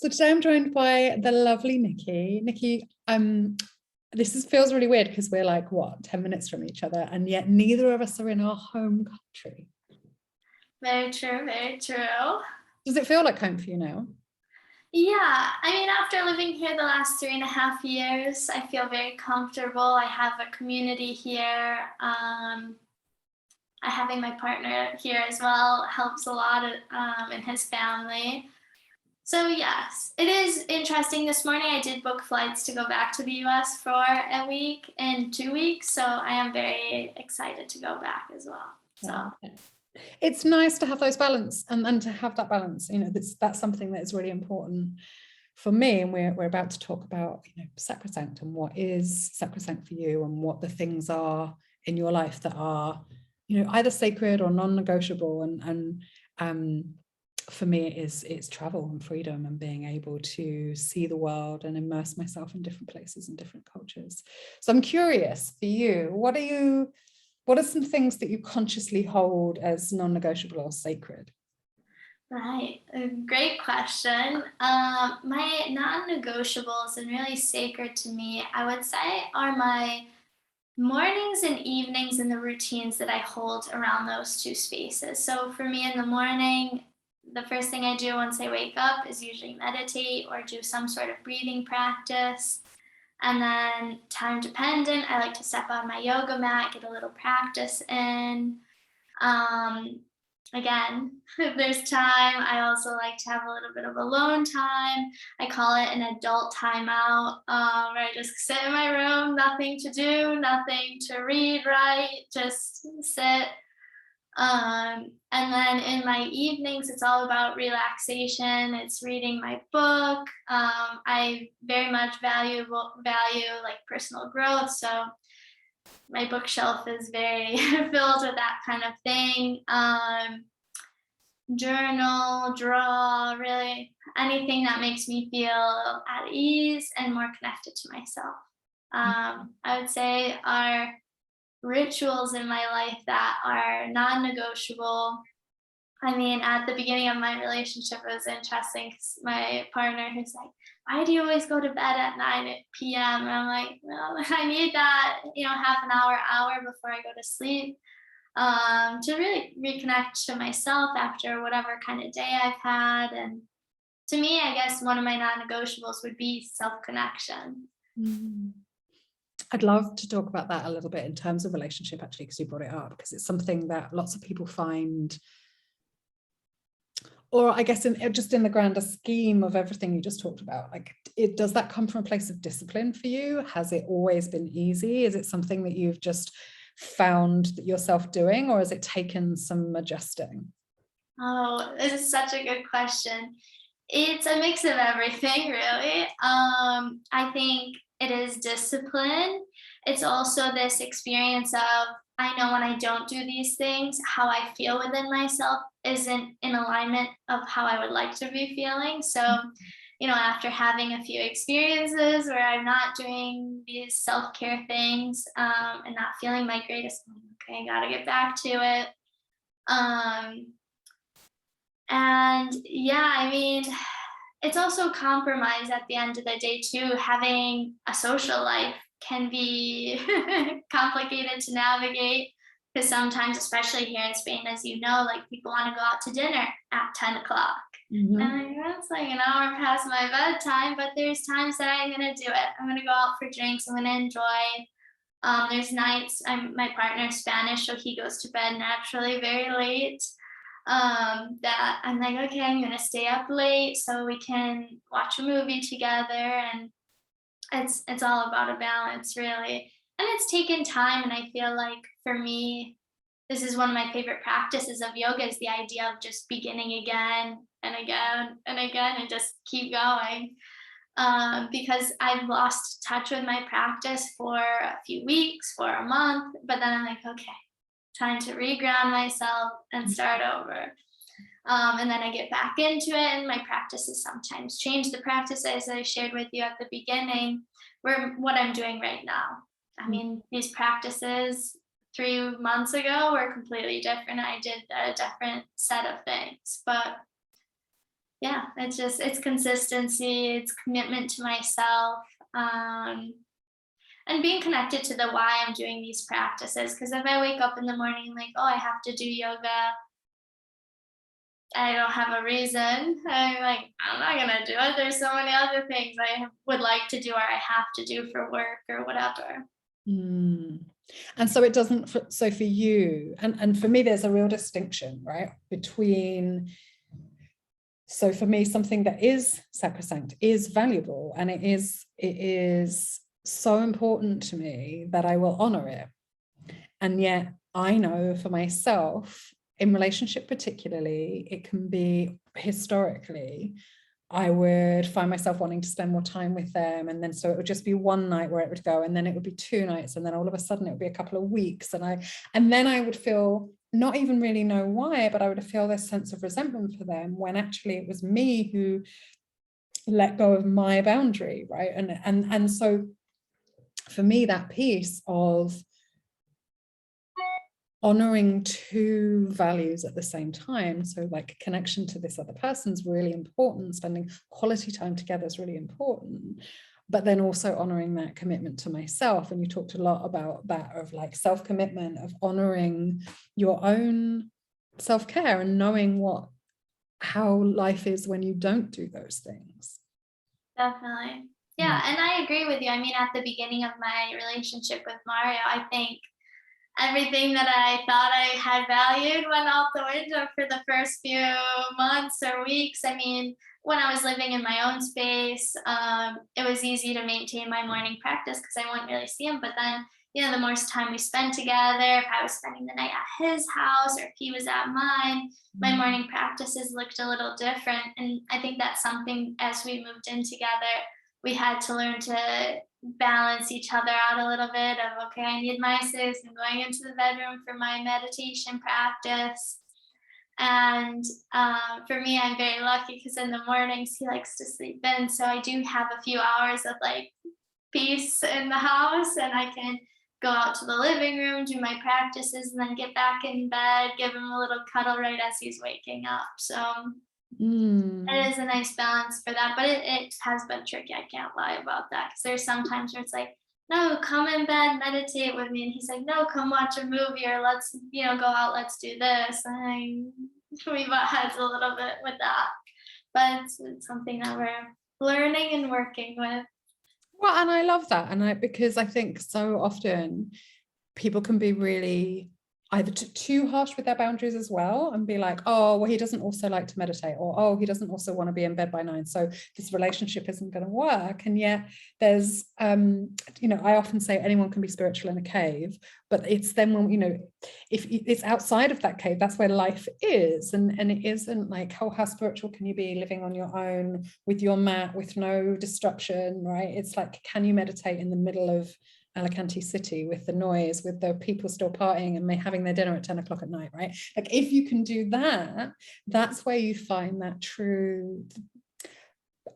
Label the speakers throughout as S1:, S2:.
S1: So today I'm joined by the lovely Nikki. Nikki, feels really weird because we're like, 10 minutes from each other, and yet neither of us are in our home country.
S2: Very true, very true.
S1: Does it feel like home for you now?
S2: Yeah, I mean, after living here the last 3.5 years, I feel very comfortable. I have a community here. Having my partner here as well helps a lot in his family. So yes, it is interesting. This morning I did book flights to go back to the US for a week and 2 weeks. So I am very excited to go back as well. So
S1: it's nice to have those balance and to have that balance. You know, that's something that is really important for me. And we're about to talk about, sacrosanct and what is sacrosanct for you and what the things are in your life that are, either sacred or non-negotiable. And for me, it's travel and freedom and being able to see the world and immerse myself in different places and different cultures. So I'm curious for you, what are some things that you consciously hold as non-negotiable or sacred?
S2: Right, a great question. My non-negotiables and really sacred to me, I would say, are my mornings and evenings and the routines that I hold around those two spaces. So for me in the morning, the first thing I do once I wake up is usually meditate or do some sort of breathing practice. And then time dependent, I like to step on my yoga mat, get a little practice in. Um, Again, if there's time, I also like to have a little bit of alone time. I call it an adult timeout, where I just sit in my room, nothing to do, nothing to read, write, just sit. And then in my evenings, it's all about relaxation. It's reading my book. I very much value like personal growth, so my bookshelf is very filled with that kind of thing. Journal, draw, really anything that makes me feel at ease and more connected to myself. I would say are rituals in my life that are non-negotiable. I mean, at the beginning of my relationship, it was interesting because my partner who's like, why do you always go to bed at 9 p.m.? And I'm like, well, I need that, half an hour before I go to sleep, to really reconnect to myself after whatever kind of day I've had. And to me, I guess one of my non-negotiables would be self-connection.
S1: I'd love to talk about that a little bit in terms of relationship, actually, because you brought it up, because it's something that lots of people find, or I guess just in the grander scheme of everything you just talked about, like, does that come from a place of discipline for you? Has it always been easy? Is it something that you've just found yourself doing, or has it taken some adjusting?
S2: Oh, this is such a good question. It's a mix of everything, really. I think it is discipline. It's also this experience of, I know when I don't do these things, how I feel within myself isn't in alignment of how I would like to be feeling. So, after having a few experiences where I'm not doing these self-care things, and not feeling my greatest, okay, I gotta get back to it. And yeah, I mean, it's also compromise at the end of the day too. Having a social life can be complicated to navigate because sometimes, especially here in Spain, as you know, like people want to go out to dinner at 10 o'clock.
S1: Mm-hmm.
S2: And it's like an hour past my bedtime, but there's times that I'm going to do it. I'm going to go out for drinks. I'm going to enjoy. There's nights, my partner's Spanish, so he goes to bed naturally very late. That I'm like, okay, I'm gonna stay up late so we can watch a movie together, and it's all about a balance, really. And it's taken time, and I feel like for me, this is one of my favorite practices of yoga is the idea of just beginning again and again and again and just keep going. Because I've lost touch with my practice for a few weeks, for a month, but then I'm like, okay, time to reground myself and start over. And then I get back into it, and my practices sometimes change. The practices I shared with you at the beginning were what I'm doing right now. I mean, these practices 3 months ago were completely different. I did a different set of things, but yeah, it's consistency, it's commitment to myself, and being connected to the why I'm doing these practices. Because if I wake up in the morning like, oh, I have to do yoga, I don't have a reason. I'm like, I'm not gonna do it. There's so many other things I would like to do or I have to do for work or whatever.
S1: Mm. And so it doesn't, so for you, and for me, there's a real distinction, right, between, so for me, something that is sacrosanct is valuable, and it is so important to me that I will honor it. And yet I know for myself, in relationship particularly, it can be historically, I would find myself wanting to spend more time with them. And then so it would just be one night where it would go, and then it would be 2 nights, and then all of a sudden it would be a couple of weeks. And then I would feel, not even really know why, but I would feel this sense of resentment for them, when actually it was me who let go of my boundary, right? And so for me, that piece of honoring two values at the same time, so like connection to this other person's really important, spending quality time together is really important, but then also honoring that commitment to myself. And you talked a lot about that, of like self-commitment, of honoring your own self-care and knowing how life is when you don't do those things.
S2: Definitely. Yeah, and I agree with you. I mean, at the beginning of my relationship with Mario, I think everything that I thought I had valued went out the window for the first few months or weeks. I mean, when I was living in my own space, it was easy to maintain my morning practice because I wouldn't really see him. But then, the more time we spent together, if I was spending the night at his house or if he was at mine, my morning practices looked a little different. And I think that's something, as we moved in together, we had to learn to balance each other out a little bit of, okay, I need my space, I'm going into the bedroom for my meditation practice. And for me, I'm very lucky because in the mornings he likes to sleep in, so I do have a few hours of like peace in the house, and I can go out to the living room, do my practices, and then get back in bed, give him a little cuddle right as he's waking up. So it is a nice balance for that, but it has been tricky. I can't lie about that, because there's some times where it's like, no, come in bed, meditate with me, and he's like, no, come watch a movie, or let's go out, let's do this. And we butt heads a little bit with that, but it's something that we're learning and working with.
S1: Well, and I love that, because I think so often people can be really either too harsh with their boundaries as well, and be like, oh, well, he doesn't also like to meditate, or oh, he doesn't also want to be in bed by 9, so this relationship isn't going to work. And yet there's I often say anyone can be spiritual in a cave, but it's then when if it's outside of that cave, that's where life is. And it isn't like, oh, how spiritual can you be living on your own with your mat with no disruption, right? It's like, can you meditate in the middle of Alicante City with the noise, with the people still partying and having their dinner at 10 o'clock at night, right? Like, if you can do that, that's where you find that true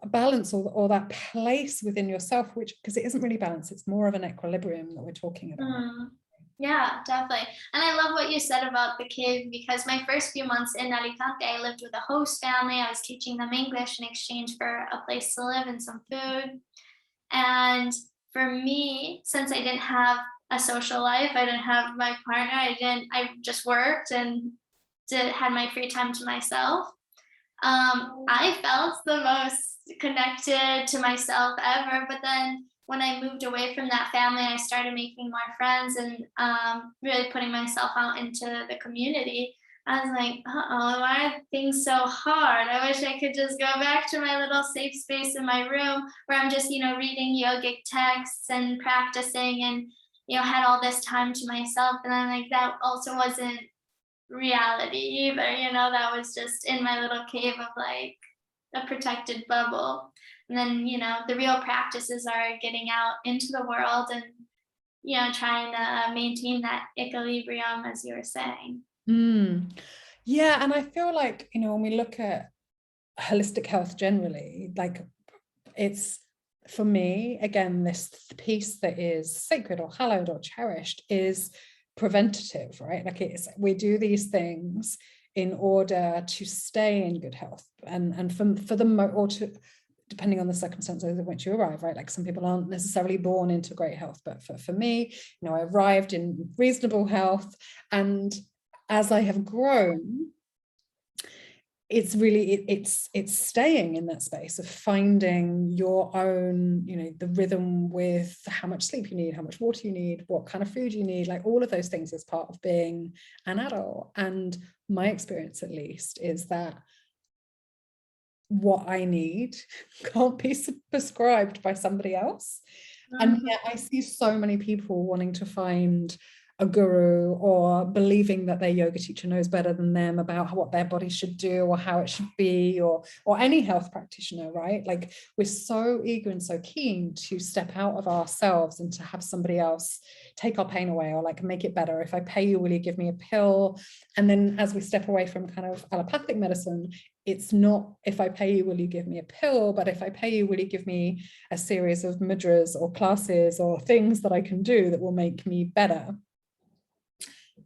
S1: balance, or that place within yourself, which, because it isn't really balance, it's more of an equilibrium that we're talking about.
S2: Yeah, definitely. And I love what you said about the cave, because my first few months in Alicante, I lived with a host family. I was teaching them English in exchange for a place to live and some food. And for me, since I didn't have a social life, I didn't have my partner, I just worked and had my free time to myself. I felt the most connected to myself ever. But then when I moved away from that family, I started making more friends and really putting myself out into the community. I was like, why are things so hard? I wish I could just go back to my little safe space in my room where I'm just, reading yogic texts and practicing, and, had all this time to myself. And I'm like, that also wasn't reality either. That was just in my little cave of like a protected bubble. And then, the real practices are getting out into the world and, trying to maintain that equilibrium, as you were saying.
S1: Yeah, and I feel like, when we look at holistic health generally, like, it's, for me, again, this piece that is sacred or hallowed or cherished is preventative, right? Like, we do these things in order to stay in good health, and for or to, depending on the circumstances in which you arrive, right? Like some people aren't necessarily born into great health, but for me, I arrived in reasonable health, and as I have grown, it's really it's staying in that space of finding your own, the rhythm with how much sleep you need, how much water you need, what kind of food you need, like all of those things as part of being an adult. And my experience, at least, is that what I need can't be prescribed by somebody else. And yet I see so many people wanting to find a guru, or believing that their yoga teacher knows better than them about what their body should do or how it should be, or any health practitioner, right? Like we're so eager and so keen to step out of ourselves and to have somebody else take our pain away, or like make it better. If I pay you, will you give me a pill? And then as we step away from kind of allopathic medicine, it's not, if I pay you, will you give me a pill? But if I pay you, will you give me a series of mudras or classes or things that I can do that will make me better?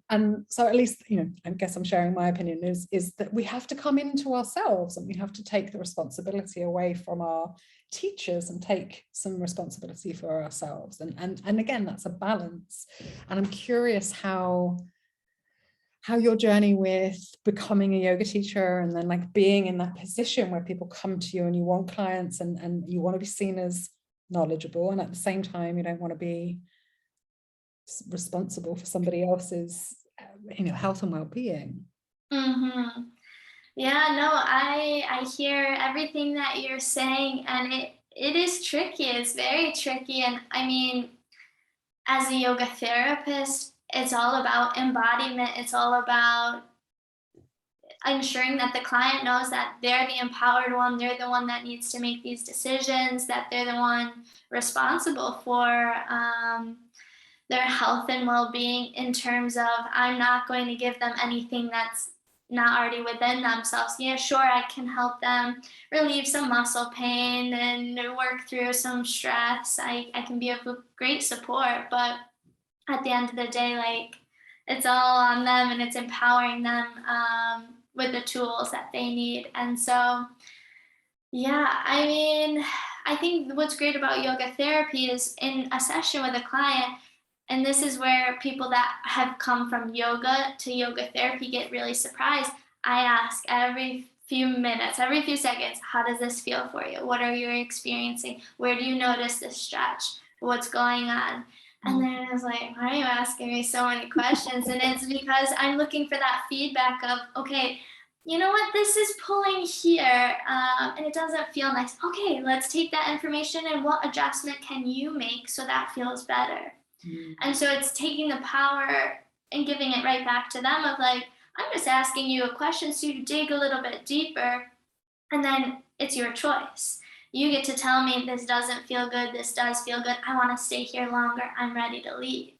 S1: And so, at least, I guess I'm sharing my opinion, is that we have to come into ourselves, and we have to take the responsibility away from our teachers and take some responsibility for ourselves. And again, that's a balance. And I'm curious how your journey with becoming a yoga teacher, and then like being in that position where people come to you and you want clients, and you want to be seen as knowledgeable, and at the same time you don't want to be responsible for somebody else's health and well-being.
S2: Yeah, no, I hear everything that you're saying, and it is tricky. It's very tricky. And I mean, as a yoga therapist, it's all about embodiment. It's all about ensuring that the client knows that they're the empowered one, they're the one that needs to make these decisions, that they're the one responsible for their health and well-being, in terms of, I'm not going to give them anything that's not already within themselves. Yeah, sure, I can help them relieve some muscle pain and work through some stress. I can be of great support, but at the end of the day, like, it's all on them, and it's empowering them with the tools that they need. And so, yeah, I mean, I think what's great about yoga therapy is, in a session with a client, and this is where people that have come from yoga to yoga therapy get really surprised. I ask every few minutes, every few seconds, how does this feel for you? What are you experiencing? Where do you notice this stretch? What's going on? And then I was like, why are you asking me so many questions? And it's because I'm looking for that feedback of, okay, you know what, this is pulling here, and it doesn't feel nice. Okay, let's take that information, and what adjustment can you make so that feels better? And so it's taking the power and giving it right back to them of like, I'm just asking you a question so you dig a little bit deeper, and then it's your choice. You get to tell me, this doesn't feel good, this does feel good, I want to stay here longer, I'm ready to leave.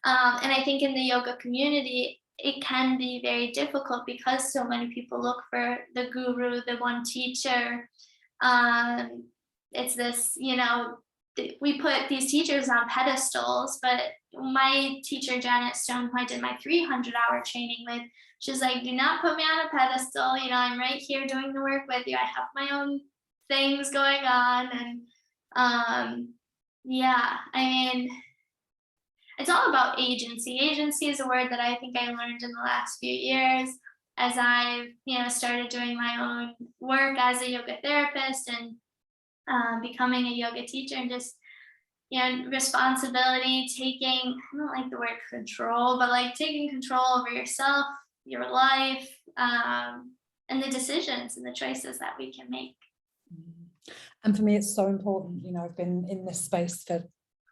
S2: And I think in the yoga community, it can be very difficult because so many people look for the guru, the one teacher. It's this, we put these teachers on pedestals, but my teacher, Janet Stone, who I did my 300-hour training with, she's like, do not put me on a pedestal. I'm right here doing the work with you. I have my own things going on. And yeah, I mean, it's all about agency. Agency is a word that I think I learned in the last few years as I've, started doing my own work as a yoga therapist, and becoming a yoga teacher, and just, responsibility, taking, I don't like the word control, but like taking control over yourself, your life, and the decisions and the choices that we can make.
S1: And for me, it's so important. I've been in this space for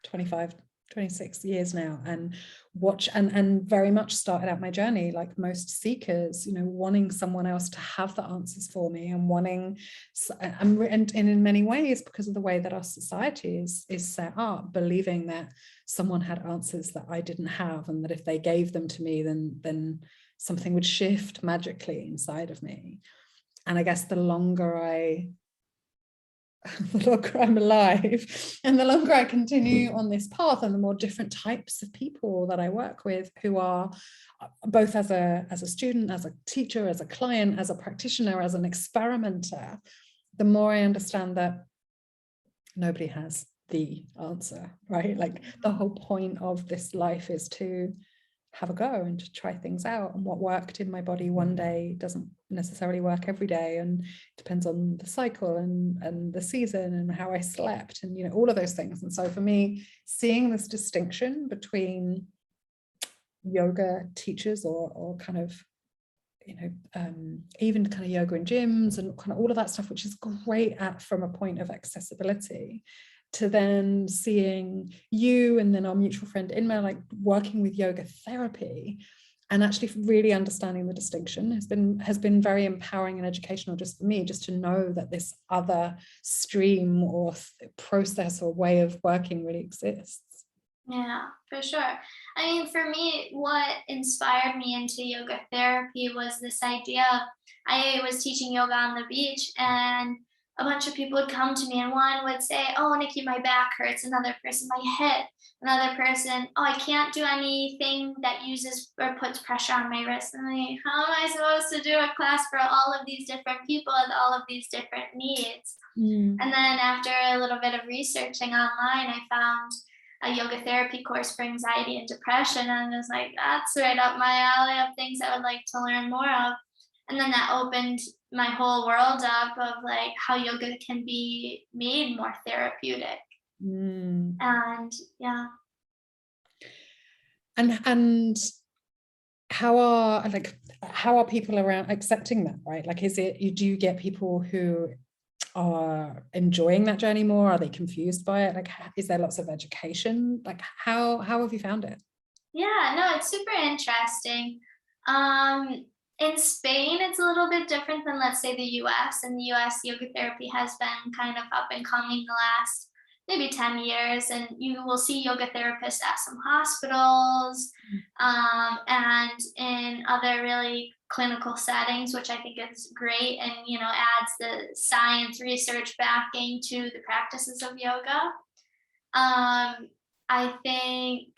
S1: 26 years now, and very much started out my journey like most seekers, wanting someone else to have the answers for me, and wanting, and in many ways, because of the way that our society is set up, believing that someone had answers that I didn't have, and that if they gave them to me, then something would shift magically inside of me. And I guess the longer I the longer I'm alive, and the longer I continue on this path, and the more different types of people that I work with, who are both as a student, as a teacher, as a client, as a practitioner, as an experimenter, the more I understand that nobody has the answer, right? Like the whole point of this life is to have a go and to try things out, and what worked in my body one day doesn't necessarily work every day, and depends on the cycle and the season and how I slept, and, you know, all of those things. And so for me, seeing this distinction between yoga teachers or kind of, you know, even kind of yoga in gyms and kind of all of that stuff, which is great from a point of accessibility, to then seeing you and then our mutual friend Inma like working with yoga therapy, and actually really understanding the distinction has been very empowering and educational, just for me, just to know that this other stream or process or way of working really exists.
S2: Yeah, for sure. I mean, for me, what inspired me into yoga therapy was this idea of, I was teaching yoga on the beach, and a bunch of people would come to me, and one would say, "Oh, Nikki, my back hurts." Another person, "My hip." Another person, "Oh, I can't do anything that uses or puts pressure on my wrist." And I'm like, how am I supposed to do a class for all of these different people with all of these different needs? And then after a little bit of researching online, I found a yoga therapy course for anxiety and depression. And I was like, that's right up my alley of things I would like to learn more of. And then that opened my whole world up of like how yoga can be made more therapeutic. And yeah.
S1: And how are people around accepting that, right? Like, do you get people who are enjoying that journey more? Are they confused by it? Like, is there lots of education? Like, how have you found it?
S2: Yeah, no, it's super interesting. In Spain, it's a little bit different than, let's say, the US. In the US, yoga therapy has been kind of up and coming the last maybe 10 years, and you will see yoga therapists at some hospitals, and in other really clinical settings, which I think is great, and, you know, adds the science research backing to the practices of yoga. I think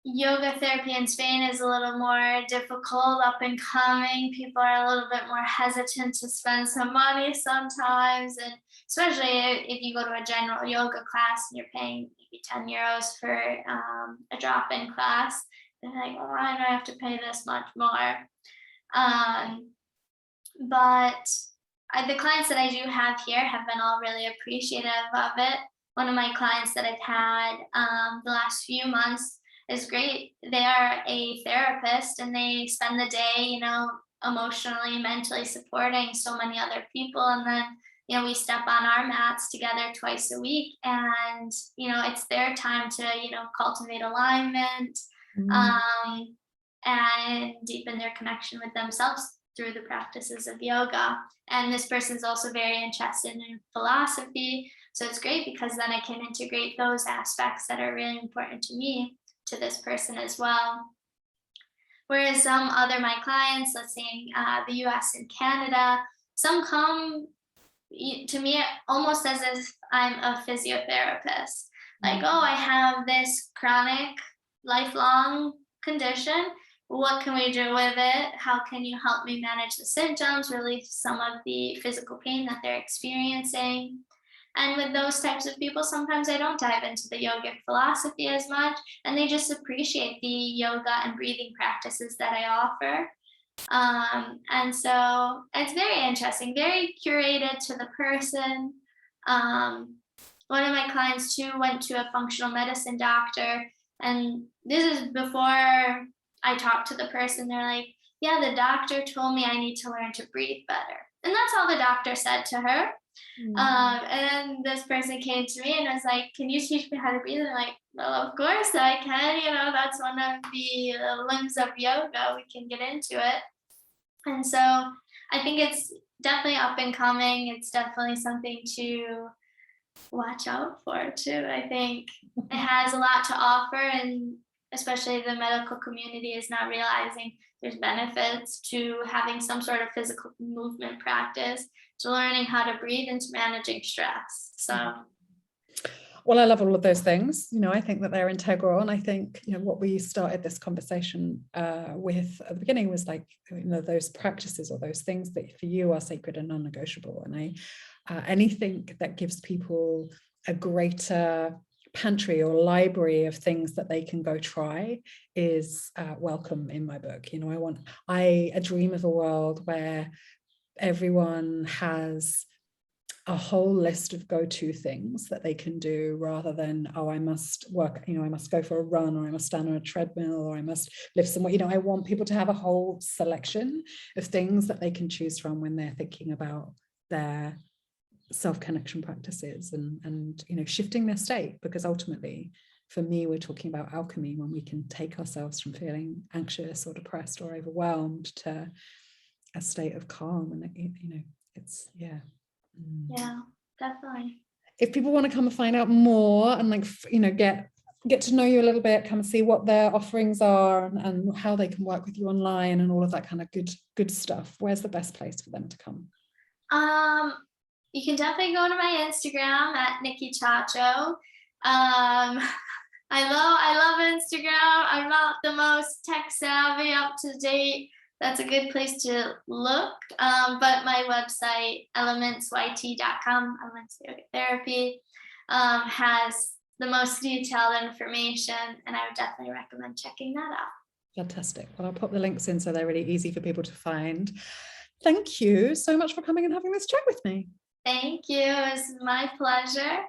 S2: yoga therapy in Spain is a little more difficult, up and coming. People are a little bit more hesitant to spend some money sometimes. And especially if you go to a general yoga class and you're paying maybe 10 euros for a drop-in class, they're like, well, why do I have to pay this much more? But the clients that I do have here have been all really appreciative of it. One of my clients that I've had the last few months is great. They are a therapist, and they spend the day, you know, emotionally, mentally supporting so many other people. And then, you know, we step on our mats together twice a week, and, you know, it's their time to, you know, cultivate alignment, and deepen their connection with themselves through the practices of yoga. And this person's also very interested in philosophy. So it's great because then I can integrate those aspects that are really important to me to this person as well. Whereas some other my clients, let's say in the US and Canada, some come to me almost as if I'm a physiotherapist. Like, oh, I have this chronic, lifelong condition. What can we do with it? How can you help me manage the symptoms, relieve some of the physical pain that they're experiencing? And with those types of people, sometimes I don't dive into the yogic philosophy as much, and they just appreciate the yoga and breathing practices that I offer. And so it's very interesting, very curated to the person. One of my clients too went to a functional medicine doctor, and this is before I talked to the person. They're like, yeah, the doctor told me I need to learn to breathe better. And that's all the doctor said to her. And then this person came to me and was like, can you teach me how to breathe? And I'm like, well, of course I can. You know, that's one of the limbs of yoga. We can get into it. And so I think it's definitely up and coming. It's definitely something to watch out for too. I think it has a lot to offer, and especially the medical community is not realizing there's benefits to having some sort of physical movement practice, to learning how to breathe, and to managing stress. So
S1: well, I love all of those things. I think that they're integral. And I think, what we started this conversation with at the beginning was like, those practices or those things that for you are sacred and non-negotiable. And anything that gives people a greater pantry or library of things that they can go try is welcome in my book. I dream of a world where everyone has a whole list of go-to things that they can do, rather than, I must work, I must go for a run, or I must stand on a treadmill, or I must lift some weight. I want people to have a whole selection of things that they can choose from when they're thinking about their self-connection practices and shifting their state, because ultimately for me we're talking about alchemy, when we can take ourselves from feeling anxious or depressed or overwhelmed to a state of calm. And it's yeah,
S2: definitely.
S1: If people want to come and find out more and get to know you a little bit, come and see what their offerings are and how they can work with you online and all of that kind of good stuff, where's the best place for them to come?
S2: You can definitely go to my Instagram at Nikki Chacho. I love Instagram. I'm not the most tech savvy, up to date. That's a good place to look. But my website, elementsyt.com, Elements Yoga Therapy, has the most detailed information, and I would definitely recommend checking that out.
S1: Fantastic. Well, I'll pop the links in so they're really easy for people to find. Thank you so much for coming and having this chat with me.
S2: Thank you. It was my pleasure.